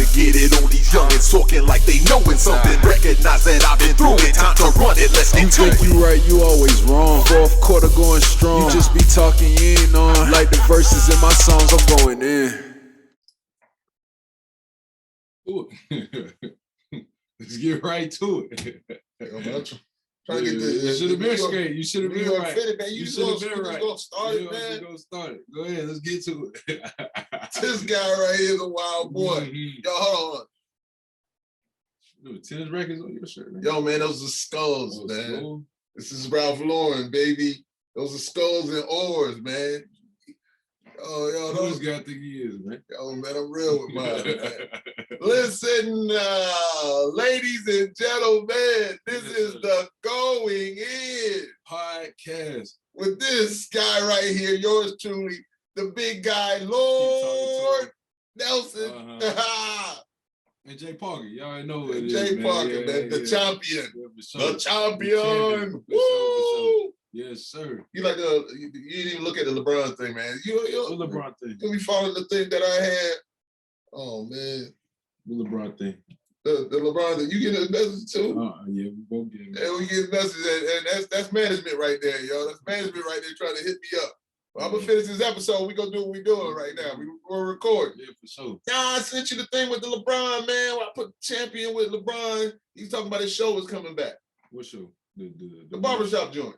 to get it on these youngins talking like they knowin' something. Recognize that I've been through it, time to run it, let's get to it. You right, you always wrong. Fourth quarter going strong. You just be talking, you ain't on. Like the verses in my songs, I'm going in. Let's get right to it. Trying to get this. You should have been straight. You should have been right. You should have been right. Start it, man. Go ahead. Let's get to it. This guy right here is a wild boy. Yo, hold on. Tennis records on your shirt, man. Yo, man, those are skulls, man. Skull? This is Ralph Lauren, baby. Those are skulls and oars, man. Yo, those guys think he is, man. Yo, man, I'm real with mine, man. Listen, ladies and gentlemen, this is the Going In podcast with this guy right here, yours truly, the big guy, Lord Nelson. And Jay Parker, y'all already know what it Jay is, man. Parker, man, the champion. Sure. The champion. Woo! Yes, sir. You like you didn't even look at the LeBron thing, man. What LeBron thing? You be following the thing that I had. Oh man. The LeBron thing. The LeBron thing. You get a message too? Yeah, we both get it. And we get a message, and that's management right there, yo. That's management right there trying to hit me up. Well, I'm gonna finish this episode. We gonna do what we doing right now. We're recording. Yeah, for sure. Nah, I sent you the thing with the LeBron, man. I put champion with LeBron. He's talking about his show is coming back. What show? The barbershop joint.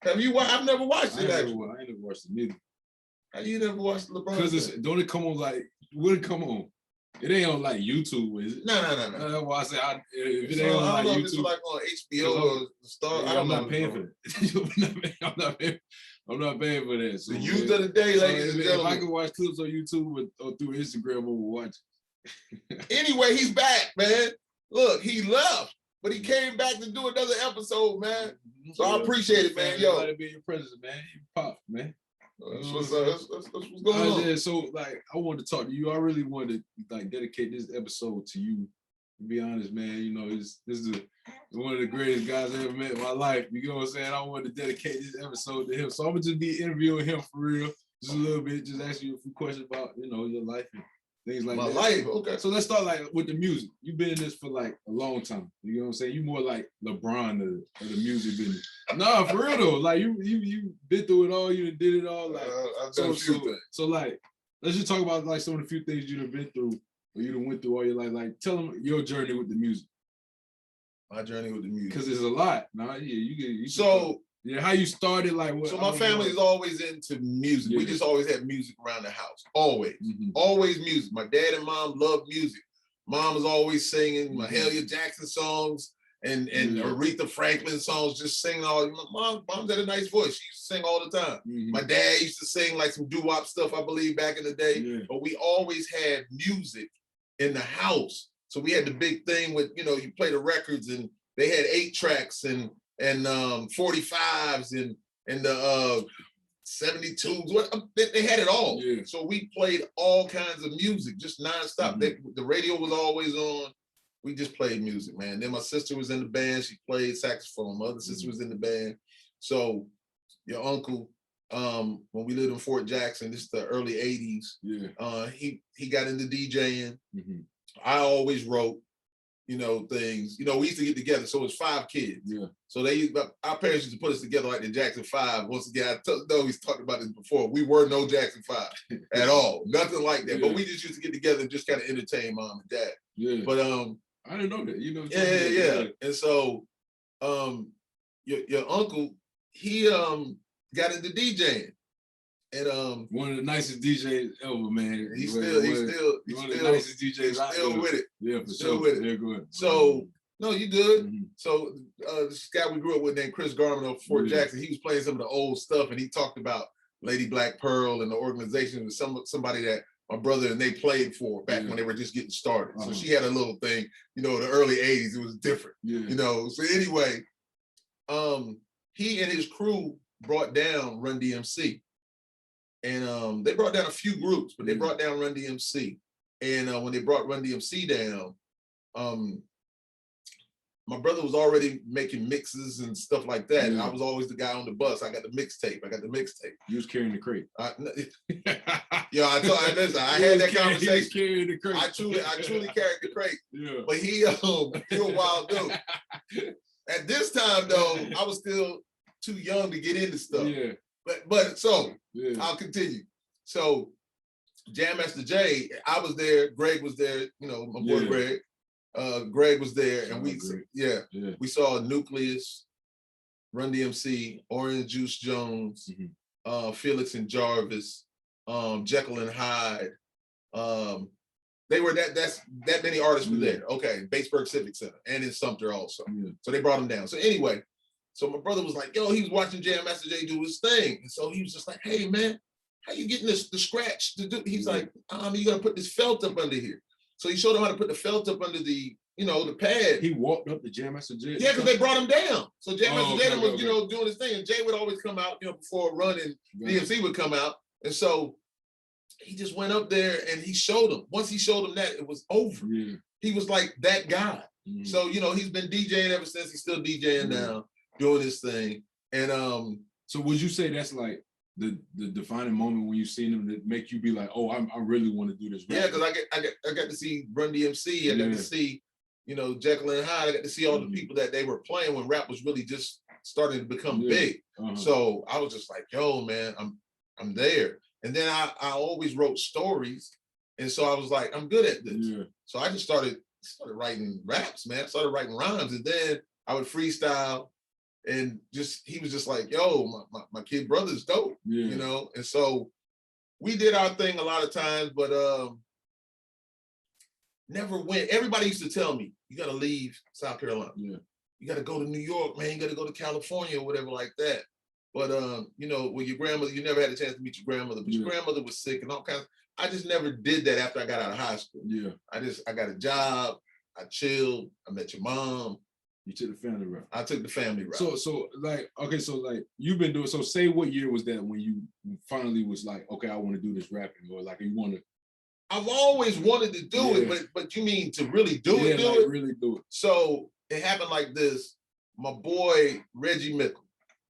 Have you watched? I've never watched it. I ain't never watched it neither. How you never watched LeBron? Because don't it come on like? Would it come on? It ain't on like YouTube, is it? No. That's why I say if it ain't on like YouTube, it's like on HBO or Star. I'm not paying for that. I'm not paying for that. So, the youth of the day, ladies and gentlemen. If I can watch clips on YouTube or through Instagram, I will watch it. Anyway, he's back, man. Look, he left, but he came back to do another episode, man. So I appreciate it, man. Yo, to be in your presence, man. You pop, man. That's what's going on. Yeah, so like, I wanted to talk to you. I really wanted to like dedicate this episode to you. To be honest, man, you know, this is one of the greatest guys I ever met in my life. You know what I'm saying? I wanted to dedicate this episode to him. So I'm gonna just be interviewing him for real, just a little bit, just ask you a few questions about, you know, your life and things like that. My life, okay. So let's start like with the music. You've been in this for like a long time. You know what I'm saying? You more like LeBron of the music business. Nah, for real though. Like you been through it all. You did it all. Like I've done a few things. So like, let's just talk about like some of the few things you've been through. Or you done went through all your life, like tell them your journey with the music. My journey with the music, because it's a lot. Nah, yeah, you so yeah, how you started, like what? So my family is always into music. Yeah. We just always had music around the house, always, always music. My dad and mom loved music. Mom was always singing Mahalia Jackson songs and Aretha Franklin songs, just singing all. Mom's had a nice voice. She used to sing all the time. My dad used to sing like some doo-wop stuff, I believe, back in the day. But we always had music in the house. So we had the big thing with, you know, you play the records and they had 8 tracks and 45s and the 72s. They had it all. Yeah. So we played all kinds of music, just nonstop. The radio was always on. We just played music, man. Then my sister was in the band. She played saxophone. My other sister was in the band. So your uncle, when we lived in Fort Jackson, this is the early 80s. He got into DJing. I always wrote, you know, things. You know, we used to get together. So it was 5 kids. Yeah. So our parents used to put us together like the Jackson 5. Once again, I know he's talked about this before. We were no Jackson 5 at all. Nothing like that. But we just used to get together and just kind of entertain mom and dad. Yeah. But I didn't know that. You know. Yeah. And so your uncle, he got into DJing. And one of the nicest DJs ever, man. He's still one of the nicest DJs out there. Still with it. Yeah, for still sure. with it. Yeah, go ahead. So no, you good. So this guy we grew up with named Chris Garman of Fort Jackson, he was playing some of the old stuff, and he talked about Lady Black Pearl and the organization was somebody that my brother and they played for back when they were just getting started. So she had a little thing, you know, the early 80s, it was different. You know. So anyway, he and his crew brought down Run DMC. And they brought down a few groups, but they brought down Run DMC. And when they brought Run DMC down, my brother was already making mixes and stuff like that. And I was always the guy on the bus. I got the mixtape. You was carrying the crate. Yeah, I had that conversation. Carrying the crate. I truly carried the crate. Yeah. But he a wild dude. At this time though, I was still too young to get into stuff. Yeah. But I'll continue. So Jam Master Jay, I was there, Greg was there, you know, my boy Greg. Greg was there, and we saw Nucleus, Run DMC, Orange Juice Jones, Felix and Jarvis, Jekyll and Hyde. They were that many artists were there. Okay, Batesburg Civic Center and in Sumter also. So they brought them down. So anyway, so my brother was like, yo, he was watching Jam Master Jay do his thing. And so he was just like, hey man, how you getting the scratch to do? He's like, you gotta put this felt up under here. So he showed him how to put the felt up under the, you know, the pad. He walked up to Jam Master Jay. Yeah, because they brought him down. So Jam Master Jay was, you know, doing his thing. And Jay would always come out, you know, before Run and DMC would come out. And so he just went up there and he showed him. Once he showed him that, it was over. Yeah. He was like that guy. So, you know, he's been DJing ever since. He's still DJing now, doing his thing. And so would you say that's like the defining moment when you seen him that make you be like, oh, I really want to do this? Yeah, because I got to see Run DMC. I got to see, you know, Jekyll and Hyde. I got to see all the people that they were playing when rap was really just starting to become big. So I was just like, yo, man, I'm there. And then I always wrote stories. And so I was like, I'm good at this. Yeah. So I just started writing raps, man. I started writing rhymes. And then I would freestyle. And he was just like, yo, my kid brother's dope, you know? And so we did our thing a lot of times, but never went. Everybody used to tell me, you got to leave South Carolina. Yeah. You got to go to New York, man. You got to go to California or whatever like that. But, you know, with your grandmother, you never had a chance to meet your grandmother, but your grandmother was sick and all kinds. I just never did that after I got out of high school. Yeah. I got a job. I chilled. I met your mom. You took the family route. I took the family route. So like, okay, so like you've been doing, so say what year was that when you finally was like, okay, I want to do this rapping, or like you want to? I've always wanted to do it, but you mean to really do it? Do it? Really do it. So it happened like this. My boy, Reggie Mickle.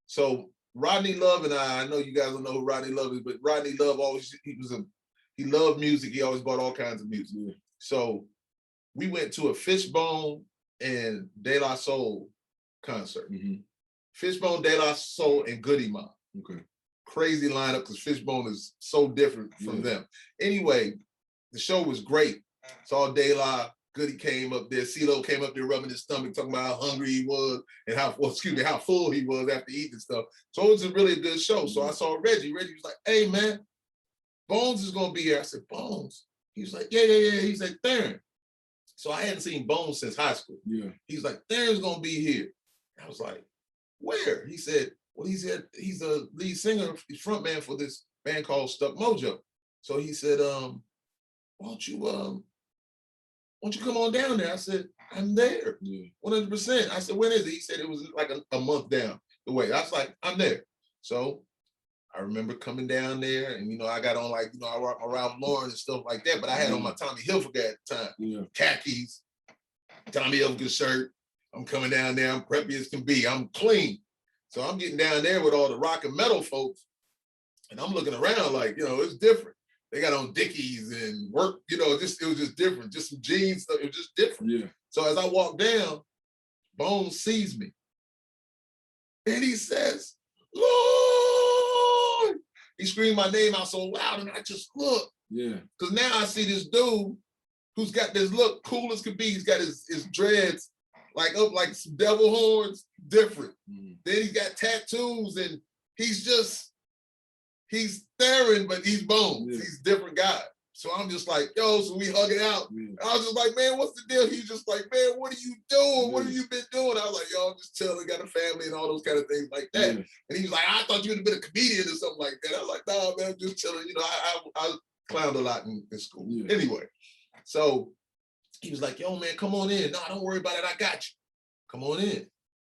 So Rodney Love and I know you guys don't know who Rodney Love is, but Rodney Love he loved music. He always bought all kinds of music. Yeah. So we went to a Fishbone and De La Soul concert. Fishbone, De La Soul, and Goody Mob. Okay. Crazy lineup because Fishbone is so different from them. Anyway, the show was great. Saw De La, Goody came up there, CeeLo came up there rubbing his stomach, talking about how hungry he was and how full he was after eating stuff. So it was really a good show. So I saw Reggie. Reggie was like, hey man, Bones is gonna be here. I said, Bones? He was like, yeah. He's like, Theron. So I hadn't seen Bones since high school. Yeah. He's like, Theron's gonna be here. I was like, where? He said, well, he's a lead singer, he's front man for this band called Stuck Mojo. So he said, why don't you come on down there? I said, I'm there, 100%. I said, when is it? He said it was like a month down the way. I was like, I'm there. So I remember coming down there and, you know, I got on like, you know, I rock my Ralph Lauren and stuff like that, but I had on my Tommy Hilfiger at the time, khakis, Tommy Hilfiger shirt. I'm coming down there, I'm preppy as can be, I'm clean. So I'm getting down there with all the rock and metal folks and I'm looking around like, you know, it's different. They got on Dickies and work, you know, it was just different, just some jeans stuff, it was just different. Yeah. So as I walk down, Bones sees me and he says, Lord! He screamed my name out so loud and I just look. Yeah. Because now I see this dude who's got this look cool as could be. He's got his dreads like up like some devil horns, different. Then he's got tattoos and he's Theron, but he's Bones. Yeah. He's a different guy. So I'm just like, yo, so we hugging out. Yeah. I was just like, man, what's the deal? He's just like, man, what are you doing? What have you been doing? I was like, yo, I'm just chilling, got a family and all those kind of things like that. Yeah. And he was like, I thought you would have been a comedian or something like that. I was like, nah, man, I'm just chilling. You know, I clowned a lot in school. Yeah. Anyway, so he was like, yo, man, come on in. No, don't worry about it. I got you. Come on in.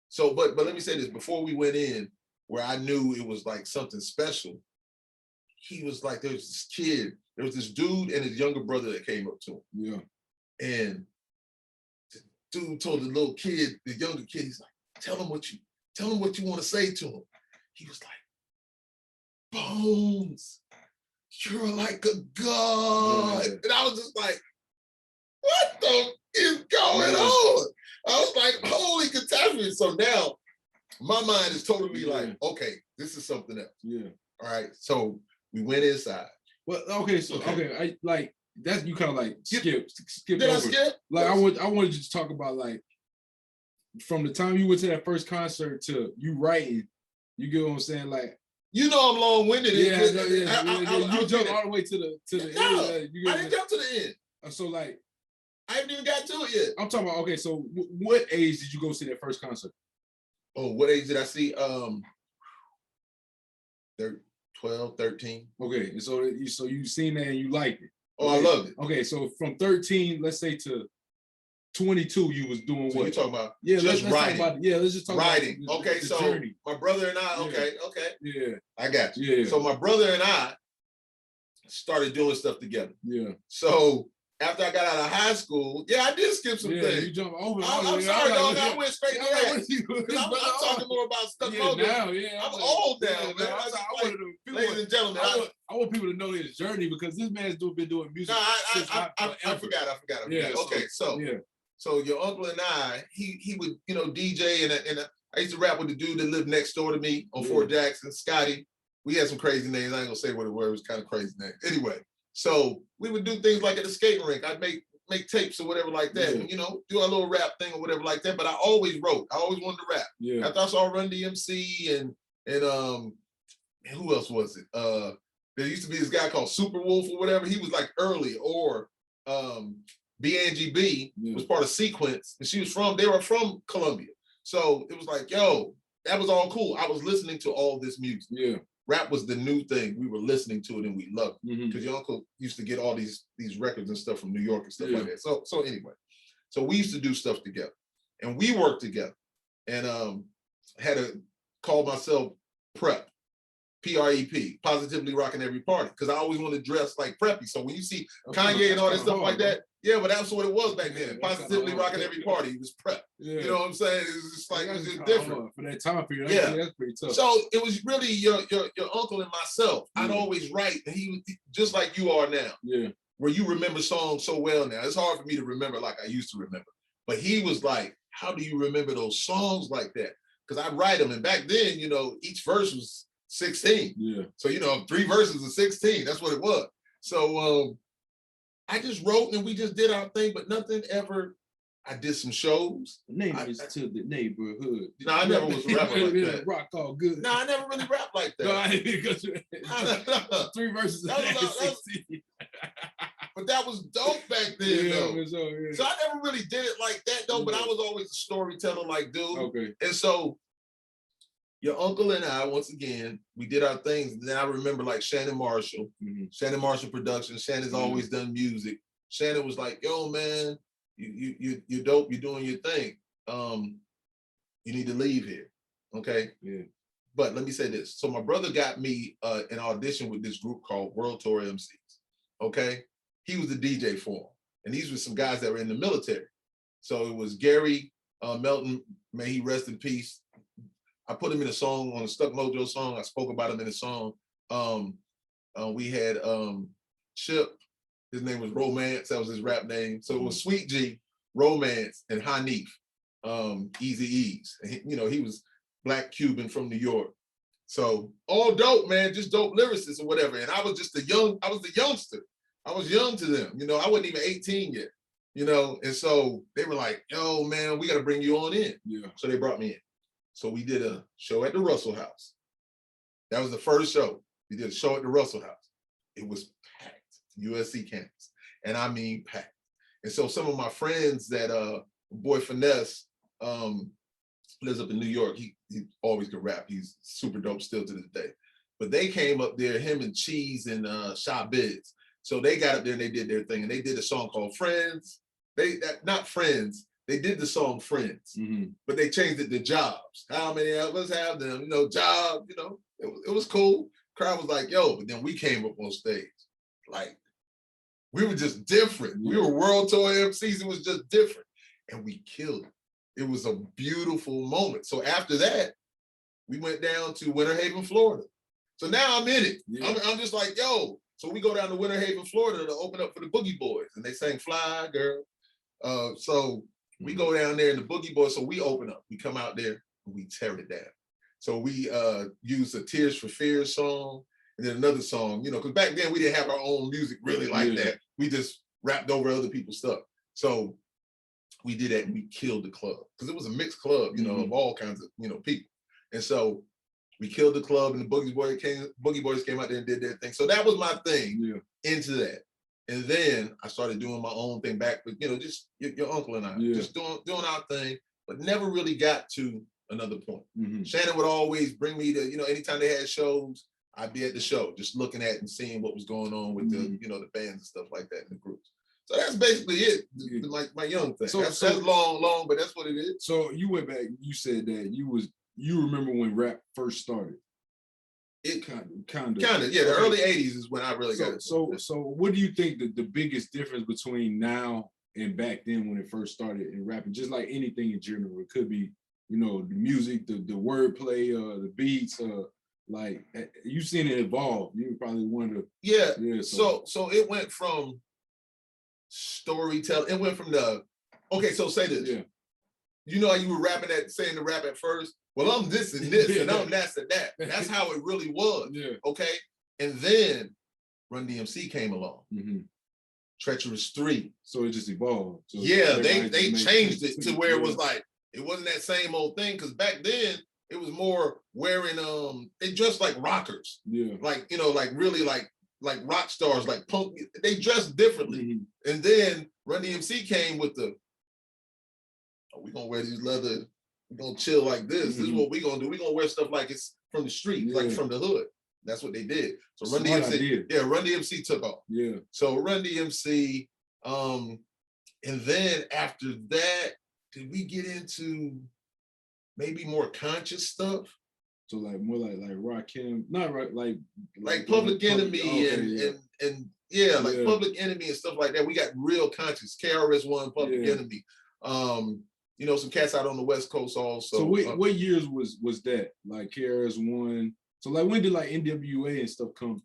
So, but let me say this, before we went in, where I knew it was like something special, he was like, there was this kid, there was this dude and his younger brother that came up to him. Yeah. And the dude told the little kid, the younger kid, he's like, tell him what you want to say to him. He was like, Bones, you're like a god. Yeah. And I was just like, what the is going on? I was like, holy catastrophe. So now my mind is totally like, okay, this is something else. Yeah. All right. So we went inside. Well, okay, so I like that's you kind of like skip Did over. I skip? Like I wanted you to talk about like from the time you went to that first concert to you writing, you get what I'm saying? Like you know I'm long-winded. Yeah, you jumped all the way to the no, end. I didn't jump to the end. So like I haven't even got to it yet. I'm talking about okay, so what age did you go see that first concert? Oh, what age did I see? 12, 13. Okay, and so you seen that and you liked it. Oh, I loved it. Okay, so from 13, let's say to 22, you was doing so what? You talking about let's writing? Let's just talk writing. about Okay, the so journey. my brother and I. Okay, Yeah, I got you. yeah. So my brother and I started doing stuff together. Yeah. So after I got out of high school, I did skip some things. You jumped over. I'm sorry, dog. I went straight to that. I'm talking more about stuff. Now, I'm old now, man. Ladies and gentlemen, I want people to know his journey because this man's been doing music. No, I forgot. Yeah. Okay, so your uncle and I, he would DJ and I used to rap with the dude that lived next door to me on Fort Jackson, Scotty. We had some crazy names. I ain't gonna say what it was. It was kind of crazy names. Anyway, so we would do things like at the skating rink. I'd make tapes or whatever like that. And, do a little rap thing or whatever like that. But I always wrote. I always wanted to rap. Yeah. After I saw Run DMC and who else was it? There used to be this guy called Super Wolf or whatever. He was like early, or B was part of Sequence, and they were from Columbia. So it was like, yo, that was all cool. I was listening to all this music. Yeah. Rap was the new thing. We were listening to it and we loved it. Because Mm-hmm. your uncle used to get all these records and stuff from New York and stuff like that. So anyway, so we used to do stuff together and we worked together and had to call myself Prep. PREP, positively rocking every party, because I always want to dress like preppy. So when you see Kanye and all that stuff like that, but that's what it was back then. Positively rocking every party, it was prep. You know what I'm saying? It's just like it's just different for that time period. That's pretty tough. So it was really your uncle and myself. I'd always write, and he just like you are now. Yeah, where you remember songs so well now. It's hard for me to remember like I used to remember. But he was like, "How do you remember those songs like that?" Because I'd write them, and back then, each verse was 16. Yeah. So 3 verses of 16. That's what it was. So I just wrote and we just did our thing, but nothing ever. I did some shows. The name is to the neighborhood. No, I never was a rapper like that. Rock all good. No, I never really rapped like that. No, I didn't. 3 verses. But that was dope back then, though. So I never really did it like that, though. But I was always a storyteller, like dude. Okay. And so your uncle and I, once again, we did our things. And then I remember like Shannon Marshall, Shannon Marshall Productions. Shannon's always done music. Shannon was like, "Yo, man, you're dope. You're doing your thing. You need to leave here, okay?" Yeah. But let me say this. So my brother got me an audition with this group called World Tour MCs. Okay, he was the DJ for them, and these were some guys that were in the military. So it was Gary Melton, may he rest in peace. I put him in a song on a Stuck Mojo song. I spoke about him in a song. We had Chip. His name was Romance. That was his rap name. So it was Sweet G, Romance, and Hanif, Easy Ease. And he was Black Cuban from New York. So all dope, man, just dope lyricists or whatever. And I was just the youngster. I was young to them. I wasn't even 18 yet. And so they were like, "Yo, man, we got to bring you on in." Yeah. So they brought me in. So we did a show at the Russell House. That was the first show. We did a show at the Russell House. It was packed, USC campus. And I mean packed. And so some of my friends that boy Finesse lives up in New York. He always could rap. He's super dope still to this day. But they came up there, him and Cheese and Sha Biz. So they got up there and they did their thing. And they did a song called Friends. Not Friends. They did the song Friends, but they changed it to Jobs. How many of us have them? Jobs, it was cool. Crowd was like, "Yo," but then we came up on stage. Like, we were just different. We were World Tour MCs. It was just different. and we killed it. It was a beautiful moment. So after that, we went down to Winter Haven, Florida. So now I'm in it. Yeah. I'm just like, yo. So we go down to Winter Haven, Florida to open up for the Boogie Boys, and they sang Fly Girl. So we go down there in the Boogie Boys, so we open up. We come out there and we tear it down. So we use a Tears for Fears song, and then another song, you know, because back then we didn't have our own music really like that. We just rapped over other people's stuff. So we did that and we killed the club because it was a mixed club, you know, of all kinds of, you know, people. And so we killed the club, and the Boogie Boys came out there and did their thing. So that was my thing into that. And then I started doing my own thing back with, you know, just your uncle and I, just doing our thing, but never really got to another point. Shannon would always bring me to, you know, anytime they had shows, I'd be at the show, just looking at and seeing what was going on with the, you know, the bands and stuff like that in the groups. So that's basically it, my young thing. So that's long, but that's what it is. So you went back, you said that you remember when rap first started. It kind of, Okay. yeah. The early '80s is when I really got it. So what do you think the biggest difference between now and back then when it first started in rapping? Just like anything in general, it could be, you know, the music, the wordplay, the beats, like you've seen it evolve. You probably wonder. Yeah. So it went from storytelling. It went from okay. So say this. Yeah. You know how you were saying the rap at first? Well, I'm this and this, and I'm that and that. That's how it really was. Okay. And then Run DMC came along. Treacherous 3. So it just evolved. So they changed it to where it was like, it wasn't that same old thing, because back then it was more wearing they dressed like rockers. Like, you know, like really like rock stars, like punk. They dressed differently. And then Run DMC came with we gonna wear these leather, we're gonna chill like this. This is what we gonna do. We're gonna wear stuff like it's from the street, like from the hood. That's what they did. So Run DMC, Run DMC took off. So Run DMC, and then after that, did we get into maybe more conscious stuff? So like more like Rakim, not right, like Public Enemy and like Public Enemy and stuff like that. We got real conscious. KRS-One, Public Enemy. You know, some cats out on the West Coast also. So what years was that? Like KRS-One. So like when did like NWA and stuff come?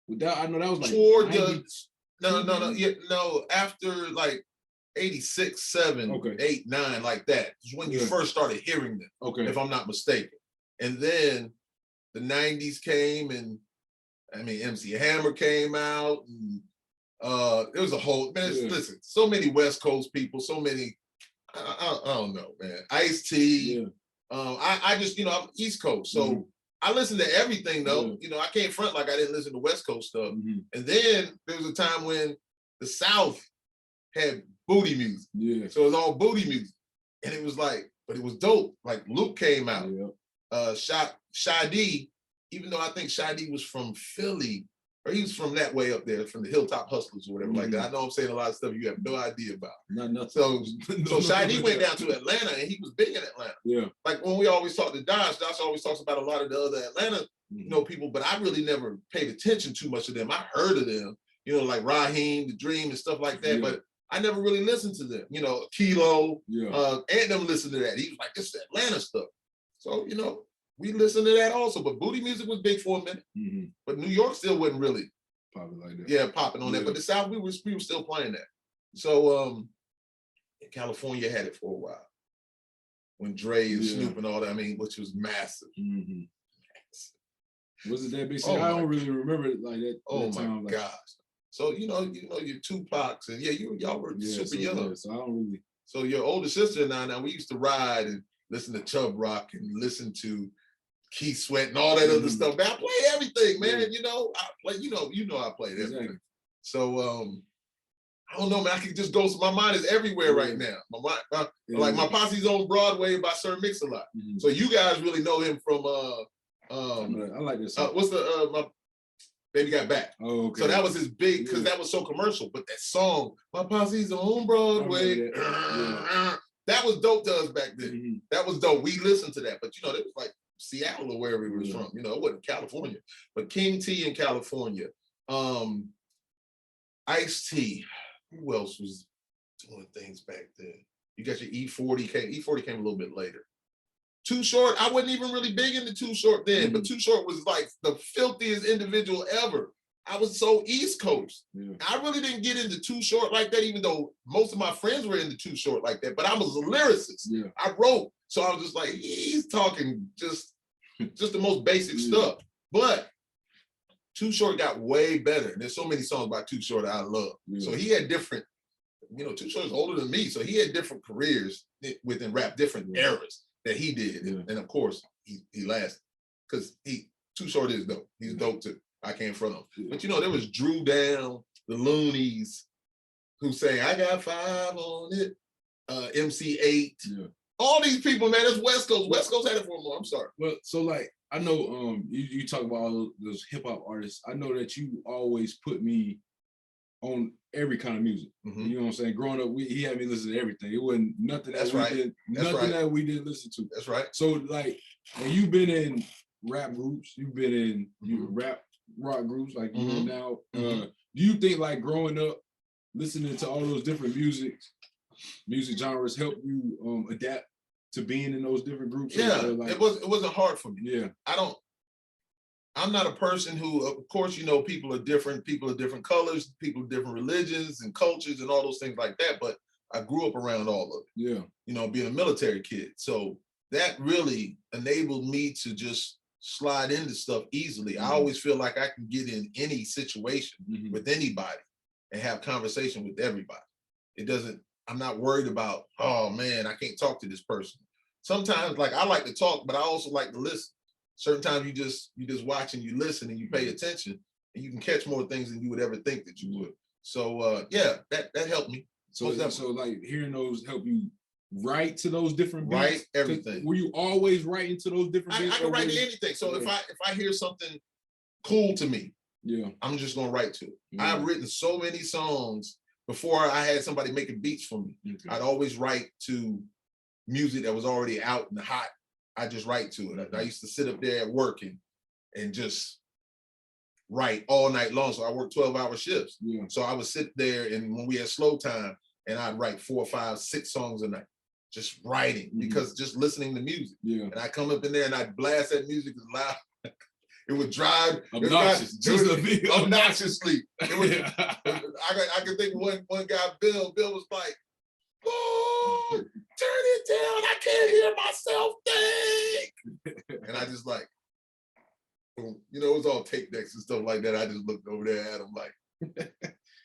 With that, I know that was like toward after like 86, 7, 8, 9, like that. Is when you first started hearing them. If I'm not mistaken. And then the 90s came, and I mean MC Hammer came out, and it was a whole listen, so many West Coast people, so many. I don't know, man. Ice-T. I just, you know, I'm East Coast, so I listen to everything though. You know, I can't front like I didn't listen to West Coast stuff. And then there was a time when the South had booty music. So it was all booty music, and it was like, but it was dope. Like Luke came out. Shy-D, even though I think Shy-D was from Philly, or he was from that way up there, from the Hilltop Hustlers or whatever like that. I know I'm saying a lot of stuff you have no idea about. Nothing. So Shy-D went down to Atlanta, and he was big in Atlanta. Like when we always talk to Josh always talks about a lot of the other Atlanta, you know, people, but I really never paid attention too much to them. I heard of them, you know, like Raheem, The Dream, and stuff like that, but I never really listened to them. You know, Kilo, and them listened to that. He was like, this is Atlanta stuff. So, you know, we listened to that also, but booty music was big for a minute. But New York still wasn't really popping like that. Popping on that. But the South, we were still playing that. So California had it for a while. When Dre and Snoop and all that, I mean, which was massive. Was it that big? I don't really remember it like that. Oh my gosh. So you know your Tupacs, and y'all were super young. So I don't really. So your older sister and I, now we used to ride and listen to Chubb Rock and listen to Keith Sweat and all that other stuff. Man, I play everything, man. You know, I play. You know, I played everything. So I don't know, man. I can just go. My mind is everywhere right now. Like my Posse's on Broadway by Sir Mix-a-Lot. So you guys really know him from I like this song. What's the my Baby Got Back. Oh, okay. So that was his big, because that was so commercial. But that song, My Posse's on Broadway, that was dope to us back then. That was dope. We listened to that. But you know, it was like Seattle or wherever he was from. You know, it wasn't California. But King T in California. Ice-T. Who else was doing things back then? You got your E40 came. E40 came a little bit later. Too Short, I wasn't even really big into Too Short then, but Too Short was like the filthiest individual ever. I was so East Coast. Yeah. I really didn't get into Too Short like that, even though most of my friends were into Too Short like that. But I was a lyricist. Yeah. I wrote, so I was just like, he's talking just the most basic stuff. But Too Short got way better. There's so many songs by Too Short that I love. Yeah. So he had different, Too Short is older than me, so he had different careers within rap, different eras that he did. Yeah. And of course, he lasted because Too Short is dope. He's dope too. I can't front him. Yeah. But there was Drew Down, the Loonies, who sang I Got 5 on it, MC8. Yeah. All these people, man, that's West Coast. West Coast had it for a more. I'm sorry. Well, so like I know you talk about all those hip hop artists. I know that you always put me on every kind of music. Mm-hmm. You know what I'm saying? Growing up, he had me listen to everything. It wasn't nothing that that we didn't listen to. That's right. So like, and you've been in rap groups, you've been in rap rock groups like you are now. Do you think like growing up, listening to all those different music genres help you adapt to being in those different groups? Yeah, like, it wasn't hard for me. Yeah. I'm not a person who, of course, people are different colors, people of different religions and cultures and all those things like that. But I grew up around all of it. Yeah. Being a military kid. So that really enabled me to just slide into stuff easily. I always feel like I can get in any situation with anybody and have conversation with everybody. I'm not worried about, oh man, I can't talk to this person. Sometimes like I like to talk, but I also like to listen. Certain times you just watch and you listen and you pay attention and you can catch more things than you would ever think that you would. So that helped me. So like hearing those help you write to those different beats? Write everything. Were you always writing to those different beats? I can write to anything. So if I hear something cool to me, I'm just gonna write to it. I've written so many songs before I had somebody making beats for me. I'd always write to music that was already out and hot. I just write to it. I used to sit up there at work and just write all night long. So I worked 12-hour shifts. Yeah. So I would sit there and when we had slow time and I'd write 4, 5, 6 songs a night, just writing because just listening to music. Yeah. And I come up in there and I'd blast that music as loud. It would drive obnoxiously. It was, I could think one guy, Bill was like, "Oh, turn it down! I can't hear myself think." And I just like, it was all tape decks and stuff like that. I just looked over there at him like,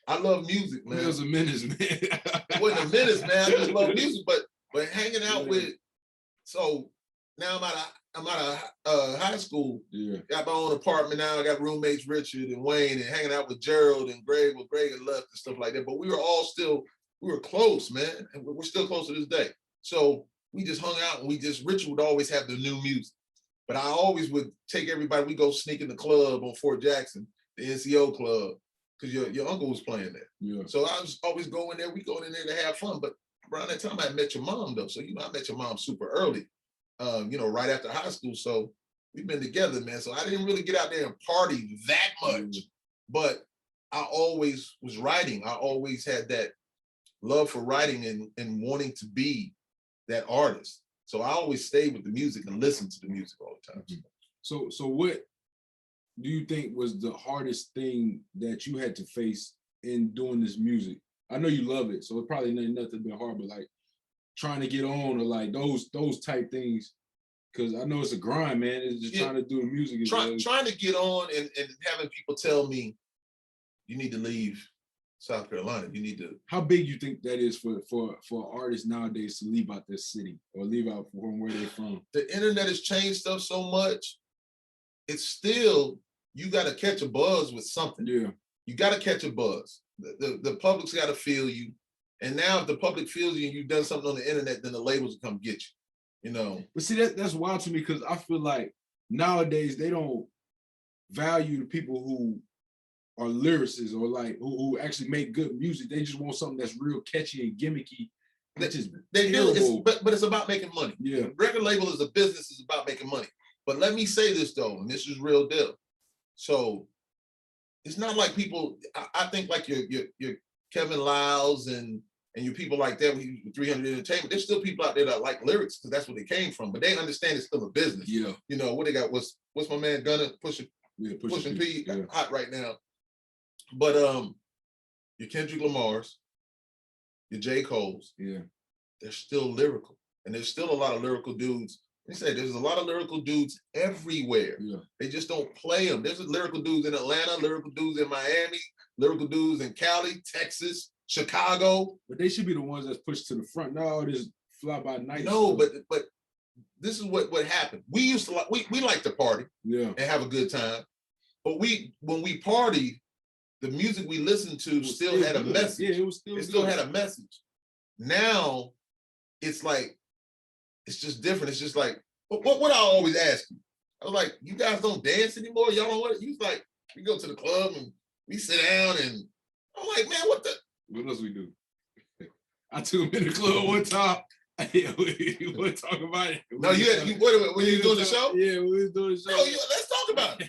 I love music, man. It was a menace, man. It wasn't a menace, man. I just love music, but hanging out with. So now I'm out of high school. Yeah. Got my own apartment now. I got roommates Richard and Wayne and hanging out with Gerald and Greg. Well, Greg had left and stuff like that. But we were close, man. And we're still close to this day. So we just hung out and Richard would always have the new music. But I always would take everybody, we go sneak in the club on Fort Jackson, the NCO club, because your uncle was playing there. Yeah. So I was always going there. We going in there to have fun. But around that time I met your mom though. So, I met your mom super early. Right after high school. So we've been together, man. So I didn't really get out there and party that much, but I always was writing. I always had that love for writing and wanting to be that artist. So I always stayed with the music and listened to the music all the time. So what do you think was the hardest thing that you had to face in doing this music? I know you love it, so it probably ain't nothing been hard, but like trying to get on or like those type things, because I know it's a grind, man. It's just trying to do the music. Trying to get on and having people tell me, you need to leave South Carolina. You need to. How big you think that is for artists nowadays to leave out their city or leave out from where they're from? The internet has changed stuff so much. It's still, you got to catch a buzz with something. Yeah. You got to catch a buzz. The public's got to feel you. And now if the public feels you and you've done something on the internet, then the labels will come get you, But see, that's wild to me because I feel like nowadays they don't value the people who are lyricists or like who actually make good music. They just want something that's real catchy and gimmicky. They do, but it's about making money. Yeah. Record label is a business, is about making money. But let me say this though, and this is real deal. So it's not like people, I think like your Kevin Lyles and and you people like that with 300 Entertainment, there's still people out there that like lyrics because that's where they came from, but they understand it's still a business. Yeah. You know, what they got, what's my man Gunna, Pushing P, yeah. hot right now. But your Kendrick Lamar's, your J. Cole's, Yeah. they're still lyrical. And there's still a lot of lyrical dudes. They say there's a lot of lyrical dudes everywhere. Yeah. They just don't play them. There's lyrical dudes in Atlanta, lyrical dudes in Miami, lyrical dudes in Cali, Texas, Chicago. But they should be the ones that's pushed to the front. No, this fly by night. No, but this is what happened. We used to like we like to party, yeah, and have a good time. But when we party, the music we listened to still had a message. Yeah, it still had a message. Now it's like, it's just different. It's just like what I always ask you. I was like, you guys don't dance anymore? Y'all don't want it? You was like, we go to the club and we sit down, and I'm like, man, what else we do? I took him in the club one time. We want to talk about it. No, when you doing the show? Yeah, we was doing the show. No, let's talk about it.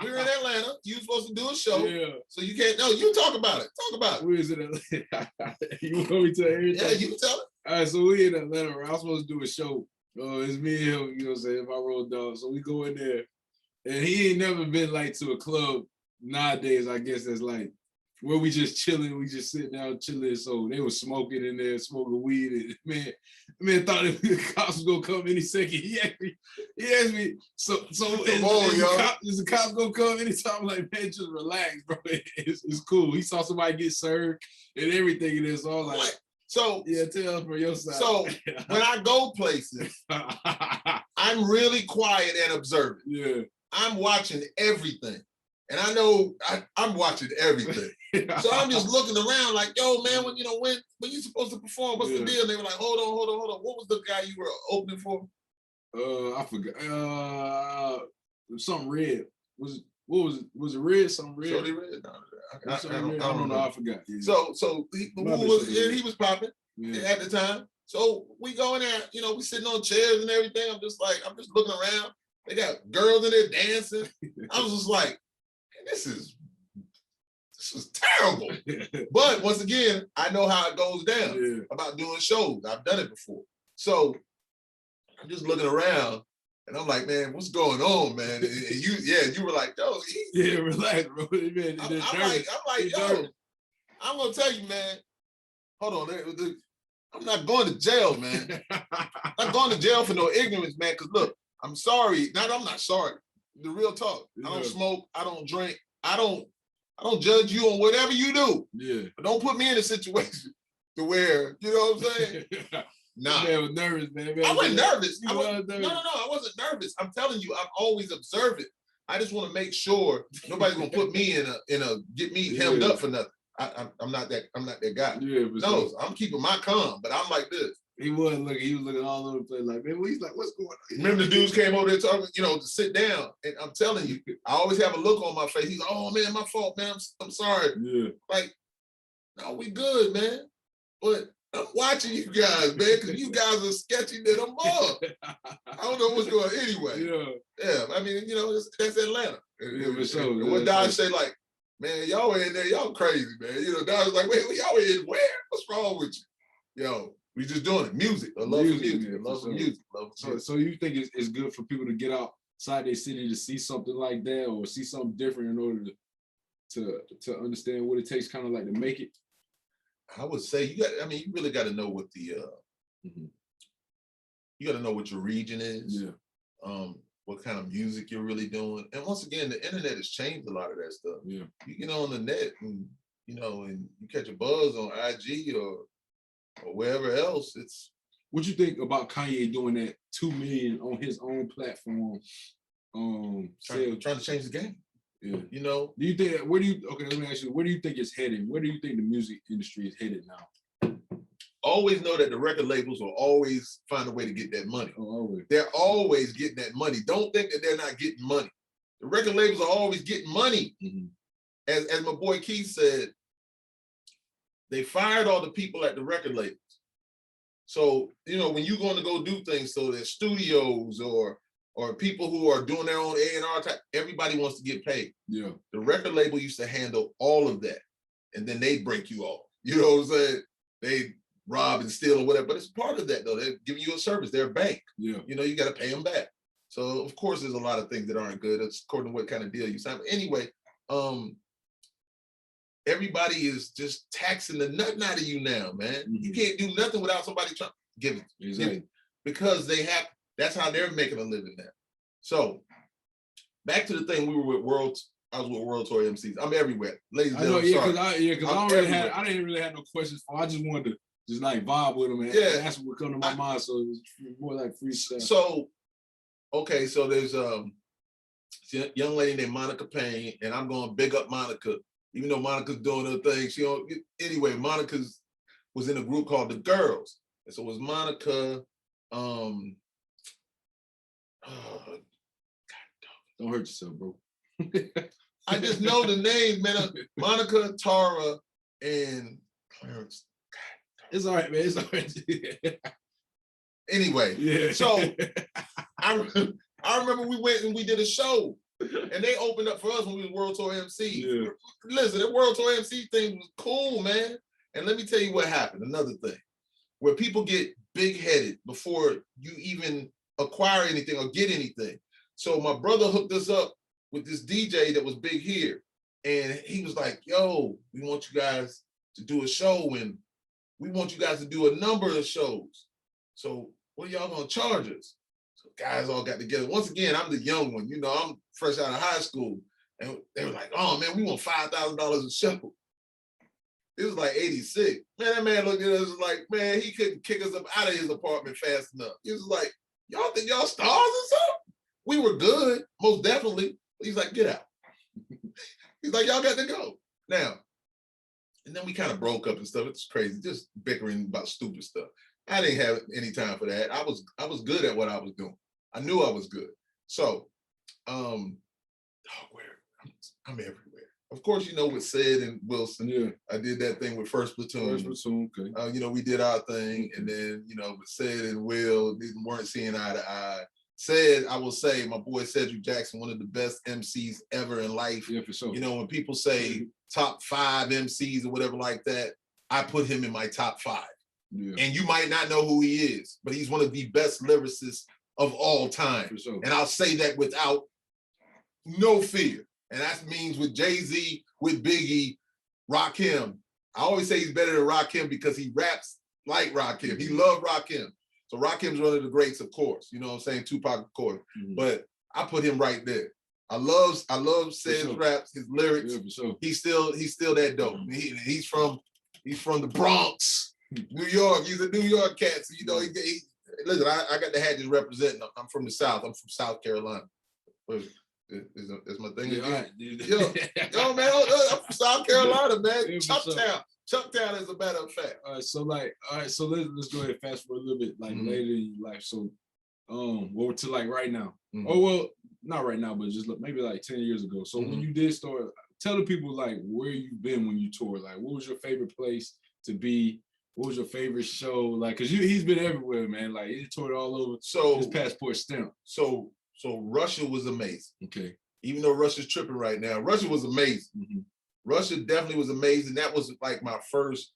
We were in Atlanta. You were supposed to do a show. Yeah. So you can't, no, you talk about it. Talk about it. Where is it Atlanta? You want me to tell everything? Yeah, you can tell it. All right, so we in Atlanta, right? I was supposed to do a show. It's me and him, you know what I'm saying, my road dog. So we go in there, and he ain't never been like to a club nowadays, I guess that's like, where we just chilling, we just sitting down chilling. So they were smoking in there, smoking weed. And man thought the cops was gonna come any second. He asked me, so is the cops gonna come anytime? I'm like, man, just relax, bro. It's cool. He saw somebody get served and everything in there. So I was like, so yeah, tell us from your side. So when I go places, I'm really quiet and observant. Yeah. I'm watching everything. And I know I'm watching everything. So I'm just looking around like, yo, man, when you supposed to perform, what's the deal? And they were like, hold on. What was the guy you were opening for? I forgot. Something red. Was it red? Something red. Shorty Red? I don't know. I forgot. Yeah. So he was popping at the time. So we go in there, we sitting on chairs and everything. I'm just looking around. They got girls in there dancing. I was just like, this is terrible. But once again, I know how it goes down about doing shows. I've done it before. So I'm just looking around and I'm like, man, what's going on, man? And you were like, yo, yeah, relax, bro. Man, I'm like, yo, I'm gonna tell you, man. Hold on, I'm not going to jail, man. I'm not going to jail for no ignorance, man. Because look, I'm sorry. I'm not sorry. The real talk. I don't smoke. I don't drink. I don't judge you on whatever you do. Yeah. But don't put me in a situation to where, you know what I'm saying? Nah. Man was nervous, man. I wasn't nervous. No, I wasn't nervous. I'm telling you, I'm always observant. I just want to make sure nobody's gonna put me in a get me hemmed up for nothing. I'm not that guy. Yeah, no, I'm keeping my calm, but I'm like this. He was looking all over the place like, man, he's like, what's going on? Remember the dudes came over there talking, to sit down. And I'm telling you, I always have a look on my face. He's like, oh man, my fault, man. I'm sorry. Yeah. Like, no, we good, man. But I'm watching you guys, man, because you guys are sketchy than a mug. I don't know what's going on anyway. Yeah. I mean, that's Atlanta. Yeah, for sure. And what Dodge say, like, man, y'all in there, y'all crazy, man. Dodge was like, wait, y'all in where? What's wrong with you? Yo. We just doing it. Music. I love music. Love music. So you think it's good for people to get outside their city to see something like that or see something different in order to understand what it takes kind of like to make it? I would say you really got to know what the you got to know what your region is. Yeah. What kind of music you're really doing. And once again, the internet has changed a lot of that stuff. Yeah. You get on the net and and you catch a buzz on IG or wherever else. It's what you think about Kanye doing that 2 million on his own platform? Trying to change the game. Yeah. Do you think let me ask you, where do you think it's heading? Where do you think the music industry is headed now? Always know that the record labels will always find a way to get that money. Oh, always. They're always getting that money. Don't think that they're not getting money. The record labels are always getting money. Mm-hmm. As my boy Keith said, they fired all the people at the record labels. So, when you're going to go do things, so there's studios or people who are doing their own A&R type, everybody wants to get paid. Yeah. The record label used to handle all of that. And then they break you off. You know what I'm saying? they rob and steal or whatever, but it's part of that though. They're giving you a service. They're a bank. Yeah. You know, you got to pay them back. So of course, there's a lot of things that aren't good. It's according to what kind of deal you sign. But anyway, everybody is just taxing the nothing out of you now, man. You can't do nothing without somebody trying to give it. Exactly. Because they have. That's how they're making a living now. So back to the thing. We were with I was with World Tour MCs. I'm everywhere, ladies and gentlemen. Because I didn't really have no questions for. I just wanted to just like vibe with them and that's what would come to my mind. So it was more like freestyle. So, okay, so there's a young lady named Monica Payne, and I'm going to big up Monica, even though Monica's doing her thing. She don't. Anyway, Monica's was in a group called The Girls, and so it was Monica. Don't hurt yourself, bro. I just know the name, man. Monica, Tara, and Clarence. It's all right, man. It's all right. Anyway, yeah. So I remember we went and we did a show, and they opened up for us when we was World Tour MC. Yeah. Listen, the World Tour MC thing was cool, man. And let me tell you what happened. Another thing, where people get big-headed before you even acquire anything or get anything. So my brother hooked us up with this DJ that was big here. And he was like, yo, we want you guys to do a show and we want you guys to do a number of shows. So what are y'all gonna charge us? So guys all got together. Once again, I'm the young one, you know, I'm fresh out of high school. And they were like, oh man, we want $5,000 a show. It was like 86. Man, that man looked at us like, man, he couldn't kick us up out of his apartment fast enough. He was like, y'all think y'all stars or something? We were good, most definitely. He's like, get out. He's like, y'all got to go. Now, and then we kind of broke up and stuff. It's crazy, just bickering about stupid stuff. I didn't have any time for that. I was good at what I was doing. I knew I was good. So, I'm everywhere. Of course, you know, with Sid and Wilson, yeah. I did that thing with First Platoon. First Platoon, okay. You know, we did our thing, and then, you know, with Sid and Will, they weren't seeing eye to eye. Sid, I will say, my boy Cedric Jackson, one of the best MCs ever in life. Yeah, for sure. You know, when people say top 5 MCs or whatever like that, I put him in my top 5. Yeah. And you might not know who he is, but he's one of the best lyricists of all time. For sure. And I'll say that without no fear. And that means with Jay-Z, with Biggie, Rakim. I always say he's better than Rakim because he raps like Rakim. He loved Rakim. So Rakim's one of the greats, of course. You know what I'm saying? Tupac, of course. But I put him right there. I love Sid's raps, his lyrics. Yeah, for sure. He's still that dope. He's from the Bronx, New York. He's a New York cat. So you know, listen, I got the hat just representing. I'm from the South. I'm from South Carolina. Is my thing? Yeah, right. Yo, man, I'm from South Carolina, man. Yeah, Chucktown, as a matter of fact. All right, so let's go ahead and fast forward a little bit, like later in your life. So, what to like right now? Oh well, not right now, but just maybe like 10 years ago. So when you did start, tell the people like where you've been when you toured. Like, what was your favorite place to be? What was your favorite show? Like, cause he's been everywhere, man. Like he toured all over. So his passport stamp. So Russia was amazing. Okay. Even though Russia's tripping right now, Russia was amazing. Russia definitely was amazing. That was like my first,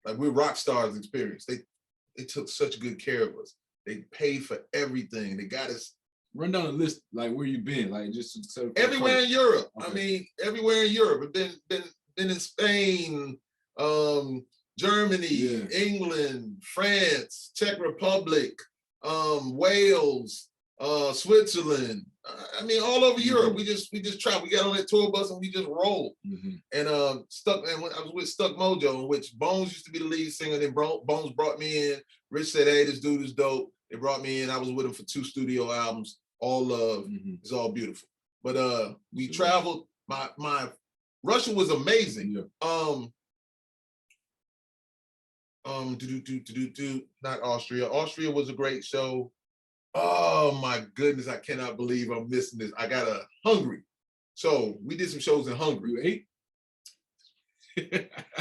like we're rock stars experience. They took such good care of us. They paid for everything. They got us. Run down the list, like where you been, like just everywhere in Europe. Okay. I mean, everywhere in Europe. I've been in Spain, Germany, England, France, Czech Republic, Wales, Switzerland. I mean, all over Europe. We just traveled. We got on that tour bus and we just rolled. And when I was with Stuck Mojo, in which Bones used to be the lead singer. Then Bones brought me in. Rich said, "Hey, this dude is dope." They brought me in. I was with him for 2 studio albums. All love. It's all beautiful. But we traveled. My Russia was amazing. Not Austria. Austria was a great show. Oh my goodness, I cannot believe I'm missing this. I got Hungary. So we did some shows in Hungary. You ate?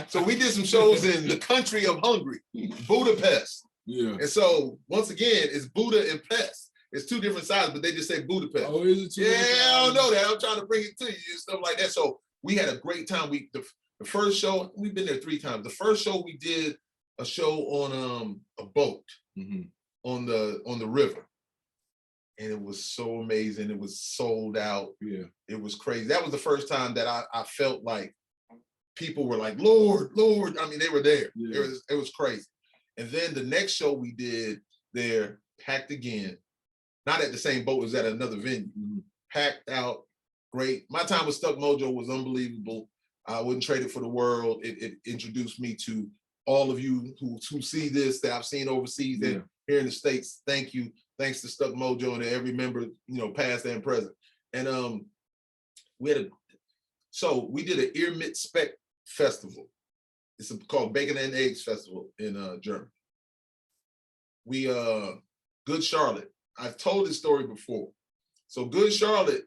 So we did some shows in the country of Hungary, Budapest. Yeah. And so once again, it's Buddha and Pest. It's 2 different sides, but they just say Budapest. Oh, is it 2? Yeah, I don't know that. I'm trying to bring it to you and stuff like that. So we had a great time. The The first show, we've been there 3 times. The first show we did a show on a boat on the river. And it was so amazing. It was sold out. Yeah. It was crazy. That was the first time that I felt like people were like, Lord, Lord. I mean, they were there. Yeah. It was crazy. And then the next show we did there, packed again. Not at the same boat, it was at another venue. Packed out, great. My time with Stuck Mojo was unbelievable. I wouldn't trade it for the world. It introduced me to all of you who see this, that I've seen overseas and here in the States. Thank you. Thanks to Stuck Mojo and to every member, past and present. And we did an Ear Mit Speck Festival. It's called Bacon and Eggs Festival in Germany. We Good Charlotte. I've told this story before. So Good Charlotte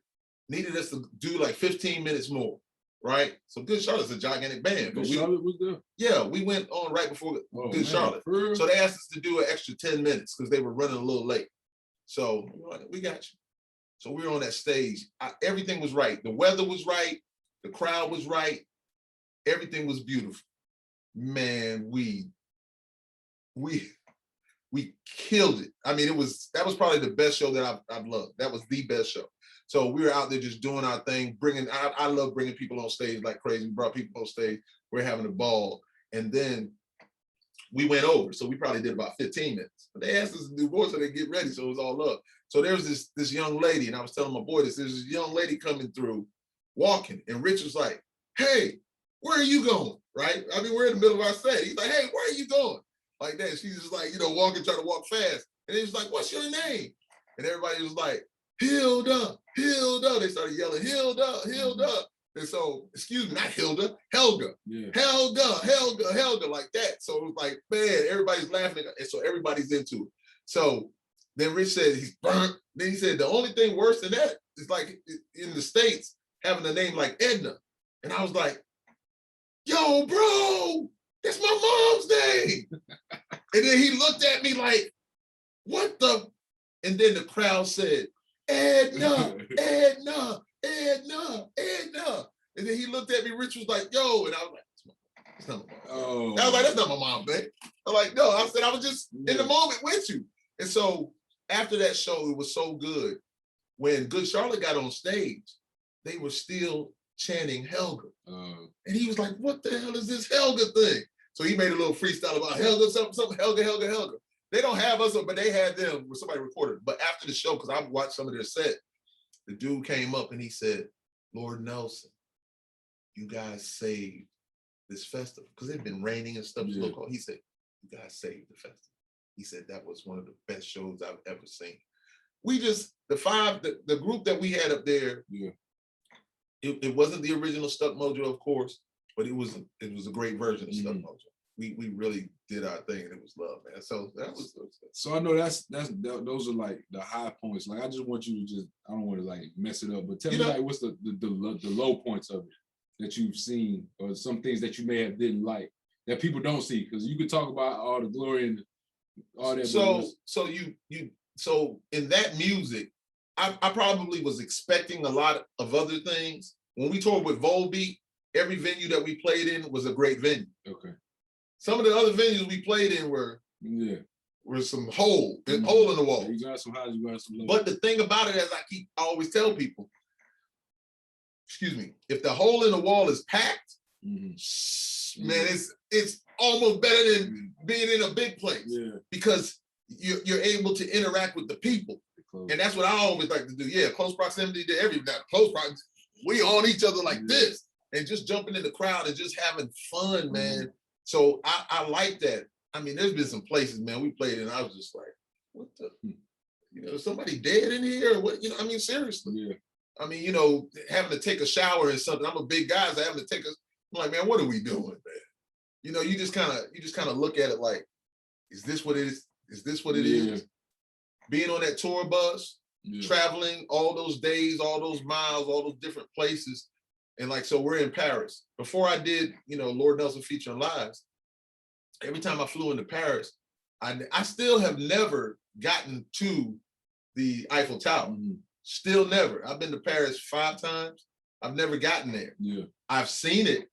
needed us to do like 15 minutes more, right? So Good Charlotte's a gigantic band. Good Charlotte was there? Yeah, we went on right before Good Charlotte. So they asked us to do an extra 10 minutes because they were running a little late. So we got you. So we were on that stage. Everything was right. The weather was right. The crowd was right. Everything was beautiful. Man, we killed it. I mean, that was probably the best show that I've loved. That was the best show. So we were out there just doing our thing, I love bringing people on stage like crazy. We brought people on stage. We're having a ball. And then we went over. So we probably did about 15 minutes. But they asked us to do more so they get ready. So it was all up. So there was this young lady, and I was telling my boy there's this young lady coming through, walking. And Rich was like, hey, where are you going? Right? I mean, we're in the middle of our set. He's like, hey, where are you going? Like that. She's just like, walking, trying to walk fast. And he was like, what's your name? And everybody was like, Hilda, Hilda. They started yelling, Hilda, Hilda. And so, excuse me, not Hilda, Helga. Yeah. Helga, like that. So it was like, man, everybody's laughing. And so everybody's into it. So then Rich said he's burnt. Then he said the only thing worse than that is like in the States, having a name like Edna. And I was like, yo, bro, that's my mom's name. And then he looked at me like, what the? And then the crowd said, Edna, Edna, Edna, Edna. And then he looked at me, Rich was like, yo, and I was like, that's not my mom. Oh. I was like, that's not my mom, babe. I'm like, no, I said, I was just in the moment with you. And so after that show, it was so good. When Good Charlotte got on stage, they were still chanting Helga. And he was like, what the hell is this Helga thing? So he made a little freestyle about Helga, something, Helga, Helga, Helga. They don't have us, but they had them where somebody recorded. But after the show, because I watched some of their set, the dude came up and he said, Lord Nelson, you guys saved this festival. Because it had been raining and stuff. Yeah. He said, you guys saved the festival. He said that was one of the best shows I've ever seen. We just, the group that we had up there, it wasn't the original Stuck Mojo, of course, but it was a great version of Stuck Mojo. We really did our thing and it was love, man. So that was. So I know those are like the high points. Like I just want you to I don't want to like mess it up, but tell me like what's the low points of it that you've seen, or some things that you may have didn't like that people don't see, because you could talk about all the glory and all that. So in that music, I probably was expecting a lot of other things. When we toured with Volbeat, every venue that we played in was a great venue. Okay. Some of the other venues we played in were some hole in the wall. You got some highs, you got some lows. But the thing about it, as I always tell people, excuse me, if the hole in the wall is packed, man, it's almost better than being in a big place because you're able to interact with the people. And that's what I always like to do. Yeah, close proximity to everybody. We on each other like this and just jumping in the crowd and just having fun, man. So I like that. I mean, there's been some places, man, we played and I was just like, what the, somebody dead in here? Or what, I mean, seriously. Yeah. I mean, having to take a shower and something. I'm a big guy, so having to take I'm like, man, what are we doing, man? You just kind of look at it like, is this what it is? Is this what it is? Being on that tour bus, traveling all those days, all those miles, all those different places. And like, so we're in Paris. Before I did, Lord Nelson featuring Lives, every time I flew into Paris, I still have never gotten to the Eiffel Tower. Still never. I've been to Paris 5 times. I've never gotten there. Yeah. I've seen it.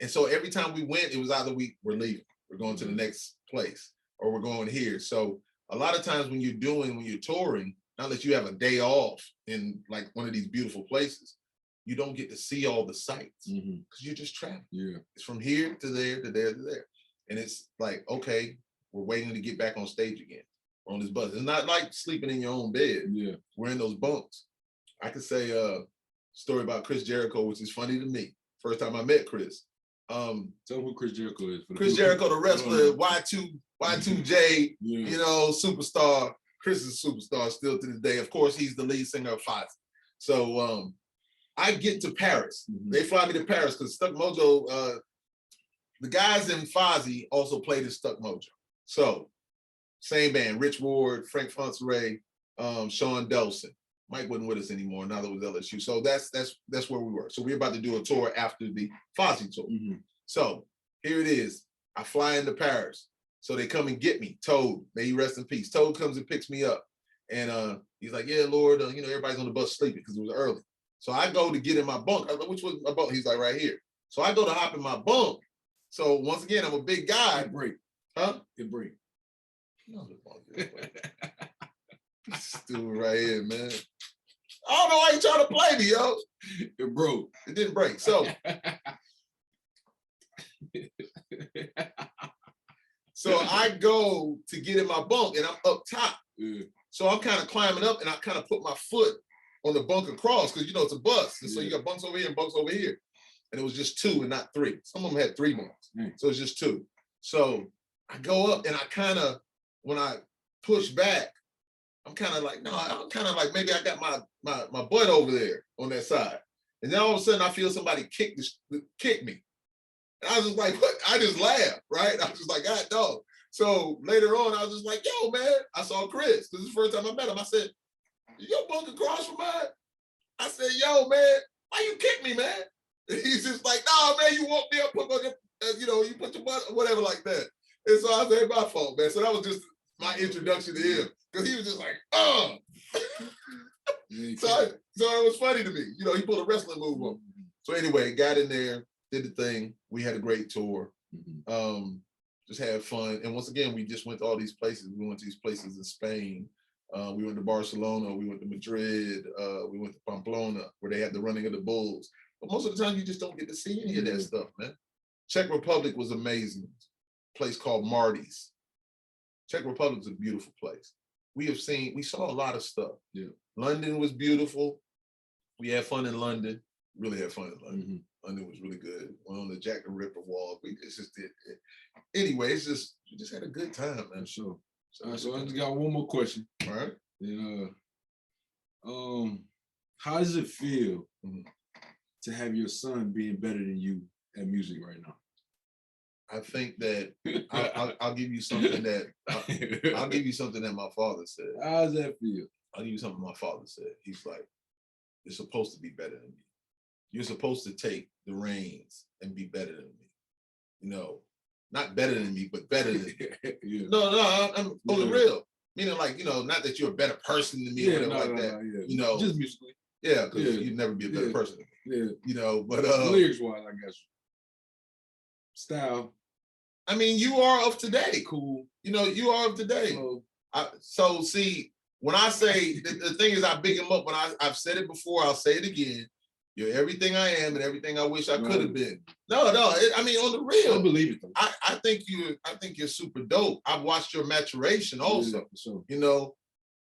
And so every time we went, it was either we're leaving, we're going to the next place, or we're going here. So a lot of times when you're touring, not that you have a day off in like one of these beautiful places, you don't get to see all the sights because you're just traveling. Yeah. It's from here to there, to there, to there. And it's like, okay, we're waiting to get back on stage again. We're on this bus. It's not like sleeping in your own bed. Yeah. We're in those bunks. I could say a story about Chris Jericho, which is funny to me. First time I met Chris. Tell them who Chris Jericho is. Chris Jericho, the wrestler, Y2J, you know, superstar. Chris is a superstar still to this day. Of course, he's the lead singer of Fozzy. So I get to Paris. They fly me to Paris because Stuck Mojo, the guys in Fozzy also played in Stuck Mojo. So same band, Rich Ward, Frank Fonseray, Sean Delson. Mike wasn't with us anymore. Now that was LSU. So that's where we were. So we're about to do a tour after the Fozzy tour. So here it is. I fly into Paris. So they come and get me. Toad, may he rest in peace. Toad comes and picks me up. And he's like, yeah, Lord, you know, everybody's on the bus sleeping because it was early. So I go to get in my bunk. I was like, which was my bunk? He's like, right here. So I go to hop in my bunk. So once again, I'm a big guy. It break. Huh? It break. Stupid right here, man. I don't know why you trying to play me, yo. It broke. It didn't break. So, so I go to get in my bunk and I'm up top. So I'm kind of climbing up and I kind of put my foot on the bunk across because, you know, it's a bus. And so you got bunks over here and bunks over here. And it was just 2 and not 3. Some of them had 3 bunks. So it's just 2. So I go up and I kind of, when I push back, I'm kind of like, no, I'm kind of like, maybe I got my butt over there on that side. And then all of a sudden I feel somebody kick me. And I was just like, what? I just laughed, right? I was just like, God, dog. So later on, I was just like, yo, man, I saw Chris. This is the first time I met him. I said, your bunk across from mine? I said, yo, man, why you kick me, man? And he's just like, no, man, you woke me up, put on your, you know, you put your butt, whatever like that. And so I said, my fault, man. So that was just my introduction to him. Because he was just like, oh. So it was funny to me. You know, he pulled a wrestling move on. So anyway, got in there, did the thing. We had a great tour. Just had fun. And once again, we just went to all these places. We went to these places in Spain. We went to Barcelona. We went to Madrid. We went to Pamplona, where they had the running of the bulls. But most of the time, you just don't get to see any of that stuff, man. Czech Republic was amazing. A place called Marty's. Czech Republic is a beautiful place. We saw a lot of stuff. Yeah. London was beautiful. We had fun in London. Really had fun in London. London was really good. Went on the Jack the Ripper walk. We just did it. Anyway, we just had a good time, man. Sure. So I just got one more question. All right. Yeah. How does it feel to have your son being better than you at music right now? I think that I'll give you something that I'll give you something that my father said. How does that feel? I'll give you something my father said. He's like, you're supposed to be better than me. You're supposed to take the reins and be better than me. You know, not better than me, but better than me. No, I'm on the real. Meaning like, you know, not that you're a better person than me or whatever like that. You know, just musically. Yeah, because you'd never be a better person than me. You know, but lyrics wise, I guess. Style. I mean, you are of today. Cool. You know, you are of today. So see, when I say, the thing is I big him up. When I've said it before, I'll say it again. You're everything I am and everything I wish I could have been. No, I mean, on the real. I believe it though. I think you're super dope. I've watched your maturation also. Yeah, sure. You know,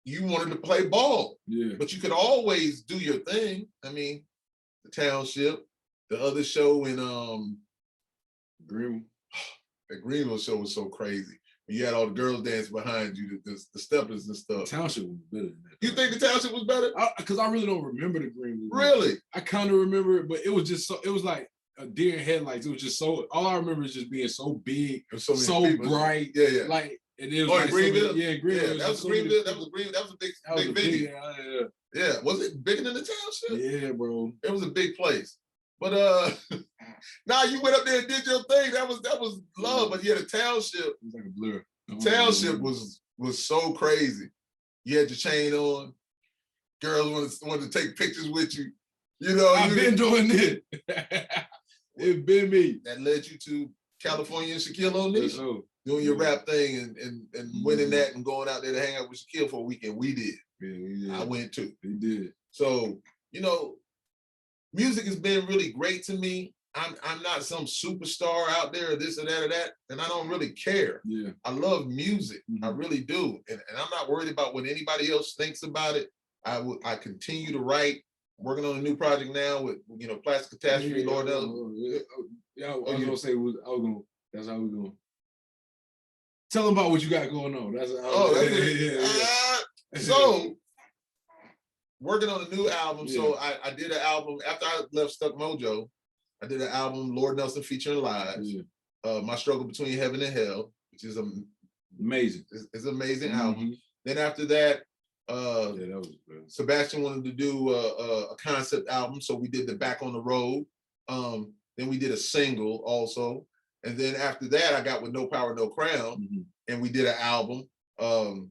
you wanted to play ball. Yeah. But you could always do your thing. I mean, the Township, the other show in Greenville. The Greenville show was so crazy. You had all the girls dancing behind you, the steppers and stuff. The Township was better than that. You think the Township was better? Because I really don't remember the Greenville. Really? I kind of remember it, but it was just so, it was like a deer in headlights. It was just so, all I remember is just being so big, so bright. Yeah. Like, and it was like Greenville? Greenville. Yeah, that was Greenville. That was a big venue. Yeah. Was it bigger than the Township? Yeah, bro. It was a big place. But now you went up there and did your thing. That was love. But yeah, the Township. It was like a blur. Township was so crazy. You had your chain on. Girls wanted to take pictures with you. You know, I've been doing it. It been me. That led you to California and Shaquille O'Neal. Yes, sir. Doing your rap thing and winning that and going out there to hang out with Shaquille for a weekend. We did. Yeah, I went too. He did. So, you know, music has been really great to me. I'm not some superstar out there or this or that, and I don't really care. Yeah. I love music. I really do. And I'm not worried about what anybody else thinks about it. I continue to write. I'm working on a new project now with, you know, Plastic Catastrophe, Lord knows. Yeah, I was gonna say that's how we're going. Tell them about what you got going on. That's So working on a new album. Yeah. So I did an album after I left Stuck Mojo. I did an album, Lord Nelson featuring Lives. Yeah. My Struggle Between Heaven and Hell, which is amazing. It's an amazing album. Then after that, that was Sebastian wanted to do a concept album, so we did the Back on the Road. Then we did a single also. And then after that, I got with No Power, No Crown, and we did an album, The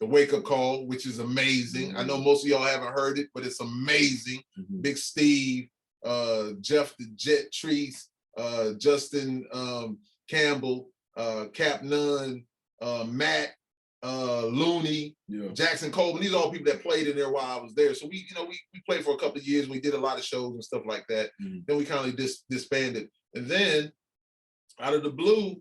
Wake Up Call, which is amazing. I know most of y'all haven't heard it, but it's amazing. Big Steve, Jeff the Jet Treese, Justin Campbell, Cap Nunn, Matt, Looney, Jackson Coleman. These are all people that played in there while I was there. So we played for a couple of years. We did a lot of shows and stuff like that. Then we kind of disbanded. And then out of the blue,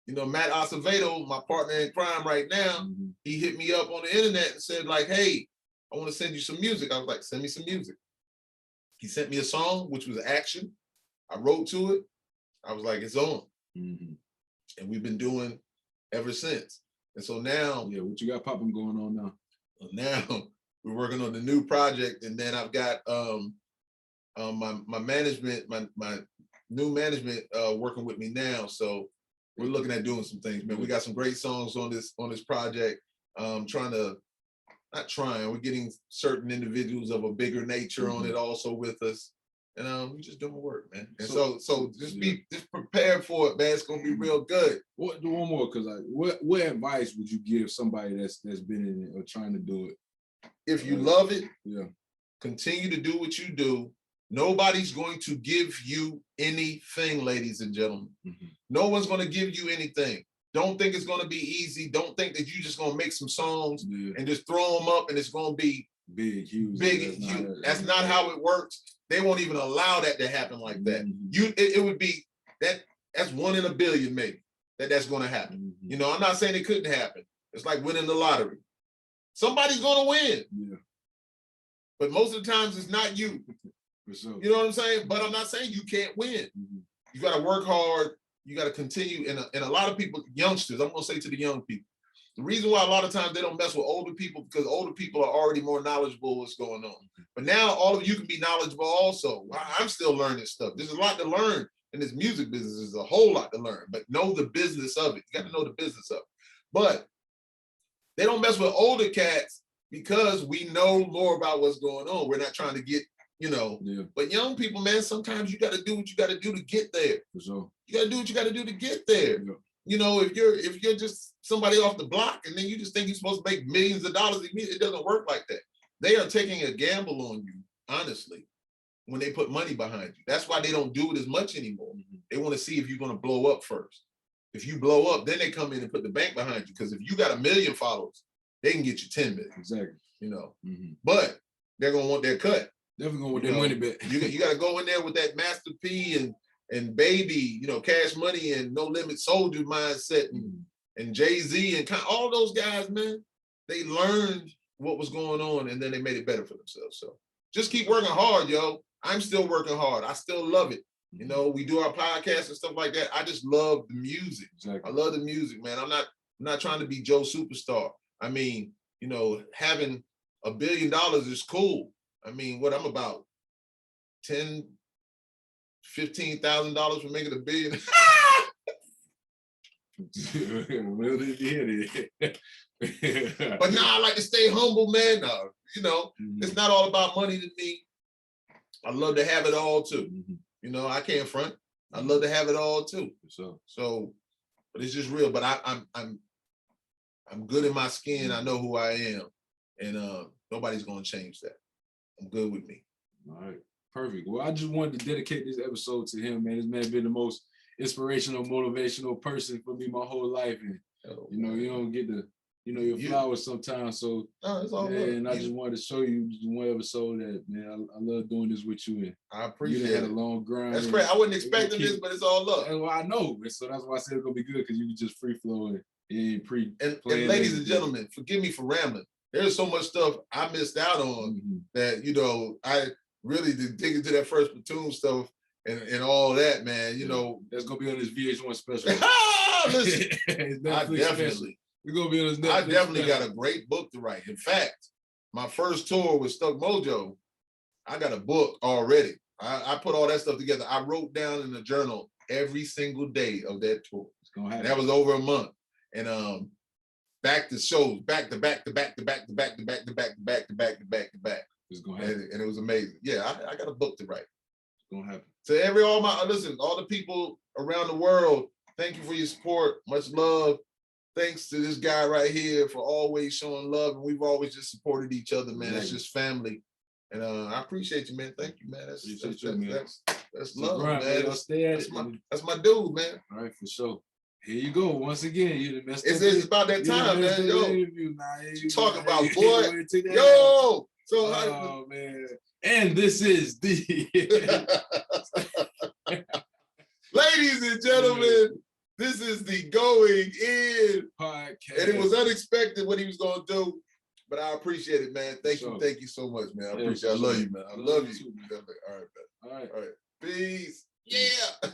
you know, Matt Acevedo, my partner in crime right now, he hit me up on the internet and said like, hey, I want to send you some music. I was like, send me some music. He sent me a song, which was Action. I wrote to it. I was like, it's on. And we've been doing ever since. And so now, what you got popping going on now? Now we're working on the new project, and then I've got my management, my new management working with me now. So we're looking at doing some things, man. We got some great songs on this project. We're getting certain individuals of a bigger nature on it also with us. And we're just doing work, man. And so just prepared for it, man. It's gonna be real good. One more, because what advice would you give somebody that's been in it or trying to do it? If you love it, continue to do what you do. Nobody's going to give you anything, ladies and gentlemen. No one's going to give you anything. Don't think it's going to be easy. Don't think that you're just going to make some songs and just throw them up and it's going to be big, huge. That's not how it works. They won't even allow that to happen like that. It would be that's 1 in a billion maybe that's going to happen. You know, I'm not saying it couldn't happen. It's like winning the lottery. Somebody's going to win. But most of the times it's not you. You know what I'm saying? But I'm not saying you can't win. You got to work hard. You got to continue. And a lot of people, youngsters, I'm going to say to the young people, the reason why a lot of times they don't mess with older people, because older people are already more knowledgeable what's going on. But now all of you can be knowledgeable also. I'm still learning stuff. There's a lot to learn in this music business. There's a whole lot to learn, but know the business of it. You got to know the business of it. But they don't mess with older cats because we know more about what's going on. We're not trying to get, you know, but young people, man, sometimes you got to do what you got to do to get there. For sure. You got to do what you got to do to get there. You know, if you're just somebody off the block and then you just think you're supposed to make millions of dollars, it doesn't work like that. They are taking a gamble on you, honestly, when they put money behind you. That's why they don't do it as much anymore. They want to see if you're going to blow up first. If you blow up, then they come in and put the bank behind you. Because if you got 1 million followers, they can get you 10 million. Exactly. You know, but they're going to want their cut. Definitely going to want their money back. You got to go in there with that Master P and Baby, you know, Cash Money and No Limit Soldier mindset and Jay-Z and all those guys, man. They learned what was going on and then they made it better for themselves. So just keep working hard, yo. I'm still working hard. I still love it. You know, we do our podcasts and stuff like that. I just love the music. Exactly. I love the music, man. I'm not trying to be Joe Superstar. I mean, you know, having $1 billion is cool. I mean, what I'm about $15,000 for making $1 billion. Well, but now I like to stay humble, man. No, you know, it's not all about money to me. I love to have it all too. You know, I can't front. I love to have it all too. So, but it's just real. But I'm good in my skin. I know who I am, and nobody's gonna change that. I'm good with me. All right. Perfect. Well, I just wanted to dedicate this episode to him, man. This man been the most inspirational, motivational person for me my whole life. And you know, you don't get the, you know, your flowers sometimes. So it's all man, I just wanted to show you just one episode that, man, I love doing this with you. And I appreciate you had it. a long grind. That's great. I wasn't expecting this, but it's all up. Well, I know. So that's why I said it's gonna be good, because you can just free flow and you ain't and ladies and gentlemen, forgive me for rambling. There's so much stuff I missed out on that, you know, I really did dig into that first Platoon stuff and all that, man. You know, that's gonna be on this VH1 special. Listen, We're gonna be on this Netflix I definitely special. got a great book to write. In fact, my first tour with Stuck Mojo, I got a book already. I put all that stuff together. I wrote down in the journal every single day of that tour. It's gonna happen. And that was over a month. And back to shows, back to back to back to back to back to back to back to back to back to back to back. It's gonna happen. And it was amazing. Yeah, I got a book to write. It's gonna happen. To all the people around the world, thank you for your support. Much love. Thanks to this guy right here for always showing love. And we've always just supported each other, man. It's just family. And I appreciate you, man. Thank you, man. That's love, man. That's my dude, man. All right, for sure. Here you go. Once again, you messed up. It's about that time, man. Yo, you talking about, boy. Yo. So, oh, man. And this is the ladies and gentlemen, this is the Going In podcast. And it was unexpected what he was gonna do, but I appreciate it, man. Thank you so much, man. I appreciate it. I love you, man. I love you. Too, man. All right, man. All right. All right. Peace. Yeah.